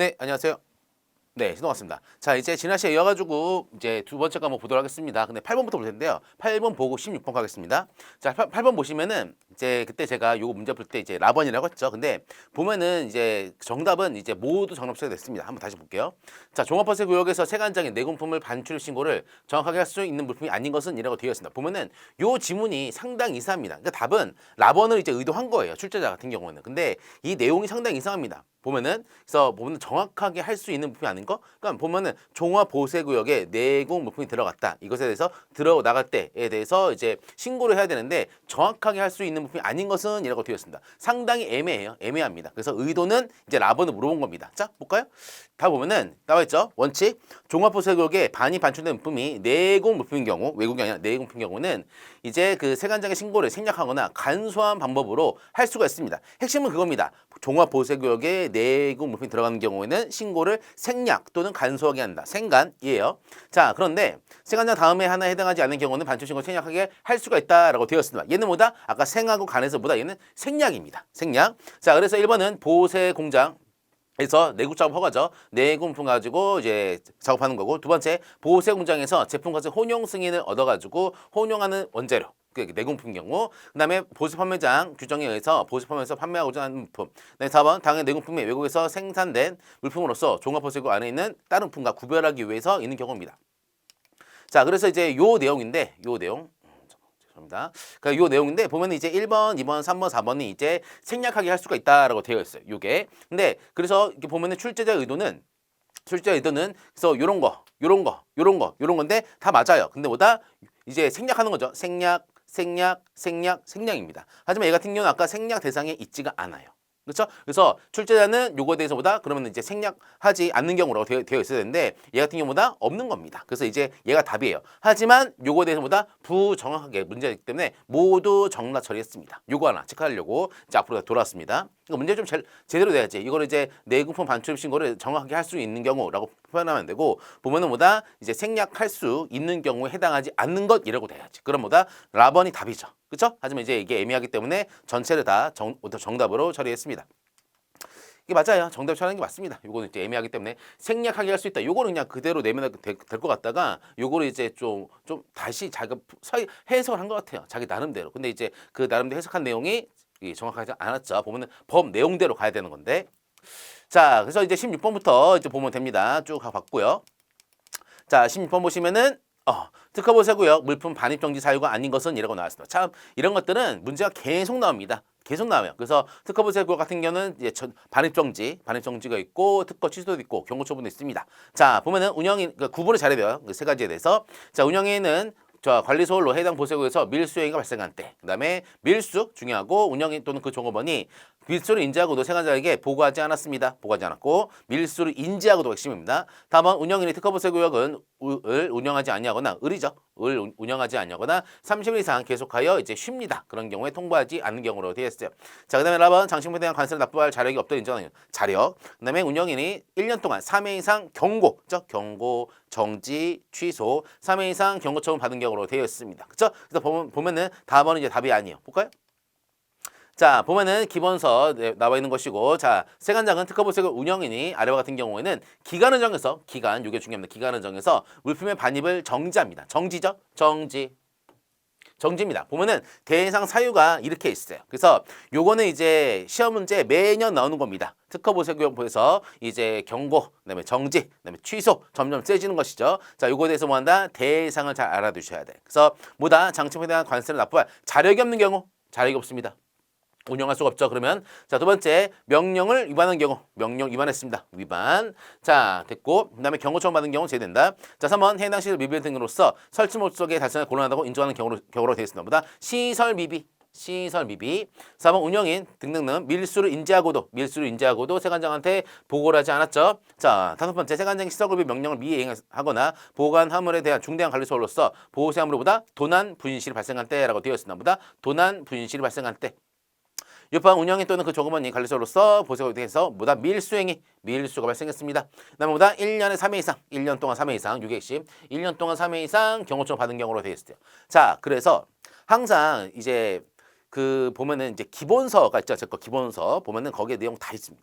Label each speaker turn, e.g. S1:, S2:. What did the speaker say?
S1: 네, 안녕하세요. 네, 신동 왔습니다. 자, 이제 지난 시간에 이어가지고 이제 두 번째 과목 보도록 하겠습니다. 근데 8번부터 볼 텐데요. 8번 보고 16번 가겠습니다. 자, 8번 보시면은 이제 그때 제가 요거 문제 풀 때 이제 라번이라고 했죠. 근데 보면은 이제 정답은 이제 모두 정답 처리가 됐습니다. 한번 다시 볼게요. 자, 종합버스 구역에서 세관장의 내공품을 반출 신고를 정확하게 할 수 있는 물품이 아닌 것은 이라고 되어 있습니다. 보면은 요 지문이 상당히 이상합니다. 그러니까 답은 라번을 이제 의도한 거예요. 출제자 같은 경우는. 근데 이 내용이 상당히 이상합니다. 보면은 그래서 보면 정확하게 할 수 있는 부품이 아닌 거. 그러니까 보면은 종합 보세 구역에 내공 물품이 들어갔다. 이것에 대해서 들어 나갈 때에 대해서 이제 신고를 해야 되는데 정확하게 할 수 있는 부품이 아닌 것은 이라고 되어 있습니다. 상당히 애매해요. 애매합니다. 그래서 의도는 이제 라번을 물어본 겁니다. 자, 볼까요? 다 보면은 나와 있죠. 원칙 종합 보세 구역에 반이 반출된 물품이 내공 물품인 경우, 외국이 아니라 내공 물품인 경우는 이제 그 세관장의 신고를 생략하거나 간소한 방법으로 할 수가 있습니다. 핵심은 그겁니다. 종합 보세 구역에 내공 물품이 들어가는 경우에는 신고를 생략 또는 간소하게 한다. 생간이에요. 자, 그런데 세관장 다음에 하나에 해당하지 않는 경우는 반출 신고 생략하게 할 수가 있다라고 되어 있습니다. 얘는 뭐다? 아까 생하고 간에서 뭐다? 얘는 생략입니다. 생략. 자, 그래서 1번은 보세 공장 에서 내국 작업 허가죠. 내공품 가지고 이제 작업하는 거고, 두 번째 보세 공장에서 제품 가지고 혼용 승인을 얻어가지고 혼용하는 원재료. 그 내공품 경우, 그다음에 보수 판매장 규정에 의해서 보수 판매에서 판매하고자 하는 물품. 그다음에 4번 당해 내공품이 외국에서 생산된 물품으로서 종합보세구 안에 있는 다른 물품과 구별하기 위해서 있는 경우입니다. 자, 그래서 이제 요 내용인데, 요 내용. 죄송합니다. 그러니까 요 내용인데 보면 이제 1번, 2번, 3번, 4번이 이제 생략하게 할 수가 있다라고 되어 있어요. 요게. 근데 그래서 이렇게 보면은 출제자 의도는 그래서 요런 건데 다 맞아요. 근데 뭐다? 이제 생략하는 거죠. 생략입니다. 하지만 얘 같은 경우는 아까 생략 대상에 있지가 않아요. 그렇죠? 그래서 출제자는 요거에 대해서 보다 그러면 이제 생략하지 않는 경우라고 되어 있어야 되는데 얘 같은 경우보다 없는 겁니다. 그래서 이제 얘가 답이에요. 하지만 요거에 대해서 보다 부정확하게 문제가 있기 때문에 모두 정답 처리했습니다. 요거 하나 체크하려고 이제 앞으로 돌아왔습니다. 그러니까 문제 좀 제대로 돼야지. 이거를 이제 내공품 반출 신고를 정확하게 할 수 있는 경우라고 표현하면 안 되고 보면은 뭐다 이제 생략할 수 있는 경우에 해당하지 않는 것이라고 돼야지. 그럼 뭐다 라번이 답이죠. 그렇죠? 하지만 이제 이게 애매하기 때문에 전체를 다 정답으로 처리했습니다. 이게 맞아요. 정답 처리하는 게 맞습니다. 요거는 이제 애매하기 때문에 생략하게 할 수 있다. 요거는 그냥 그대로 내면 될 것 같다가 요거를 이제 좀 다시 자기가 해석을 한 것 같아요. 자기 나름대로. 근데 이제 그 나름대로 해석한 내용이 정확하지 않았죠. 보면은 법 내용대로 가야 되는 건데. 자, 그래서 이제 16번부터 이제 보면 됩니다. 쭉 봤고요. 자, 16번 보시면은 특허 보세고요. 물품 반입정지 사유가 아닌 것은 이라고 나왔습니다. 참 이런 것들은 문제가 계속 나옵니다. 계속 나와요. 그래서 특허 보세고 같은 경우는 이제 반입정지가 있고 특허 취소도 있고 경고 처분도 있습니다. 자, 보면은 운영인 구분을 잘해야 돼요. 그 세 가지에 대해서. 자, 운영인은 관리소홀로 해당 보세구에서 밀수행위가 발생한 때, 그다음에 밀수 중요하고 운영인 또는 그 종업원이 밀수를 인지하고도 세관장에게 보고하지 않았습니다. 보고하지 않았고 밀수를 인지하고도 핵심입니다. 다만 운영인이 특허보세구역은 을 운영하지 아니하거나 을이죠. 을 운영하지 아니하거나 30일 이상 계속하여 이제 쉽니다. 그런 경우에 통보하지 않는 경우로 되어 있어요. 자, 그다음에 4번 장식품에 대한 관세를 납부할 자력이 없다 인정하는 자력. 그다음에 운영인이 1년 동안 3회 이상 경고, 정지, 취소, 3회 이상 경고 처분 받은 경우로 되어 있습니다. 그렇죠? 그래서 보면은 다음은 이제 답이 아니에요. 볼까요? 자, 보면은 기본서 나와 있는 것이고, 자, 세관장은 특허보세구 운영인이 아래와 같은 경우에는 기간을 정해서 이게 중요합니다. 기간을 정해서 물품의 반입을 정지합니다. 정지죠? 정지입니다. 보면은 대상 사유가 이렇게 있어요. 그래서 요거는 이제 시험 문제 매년 나오는 겁니다. 특허보세구역에서 이제 경고, 그다음에 정지, 그다음에 취소 점점 세지는 것이죠. 자, 요거에 대해서 뭐한다? 대상을 잘 알아두셔야 돼. 그래서 뭐다? 장치품에 대한 관세를 납부할 자력이 없는 경우, 자력이 없습니다. 운영할 수가 없죠. 그러면 자, 두 번째 명령을 위반한 경우 명령 위반했습니다. 위반. 자, 됐고 그다음에 경고 처분 받은 경우 제외된다. 자, 3번 해당 시설 미비 등으로서 설치 목적에 달성을 곤란하다고 인정하는 경우로 되어 있습니다. 보다 시설 미비. 4번 운영인 등등등 밀수를 인지하고도 세관장한테 보고를 하지 않았죠. 자, 5번째 세관장이 시설급의 명령을 미이행하거나 보관 화물에 대한 중대한 관리소로서 보호세함으로보다 도난 분실이 발생한 때라고 되어 있습니다. 보다 도난 분실이 발생한 때. 6번 운영인 또는 그 조급원이 관리소로서 보세구에 대해서 밀수가 발생했습니다. 그다음에 1년에 3회 이상, 1년 동안 3회 이상, 6의 핵심, 1년 동안 3회 이상 경고청 받은 경우로 되어 있어요. 자, 그래서 항상 이제 그 보면은 이제 기본서가 있죠. 제 거 기본서 보면은 거기에 내용 다 있습니다.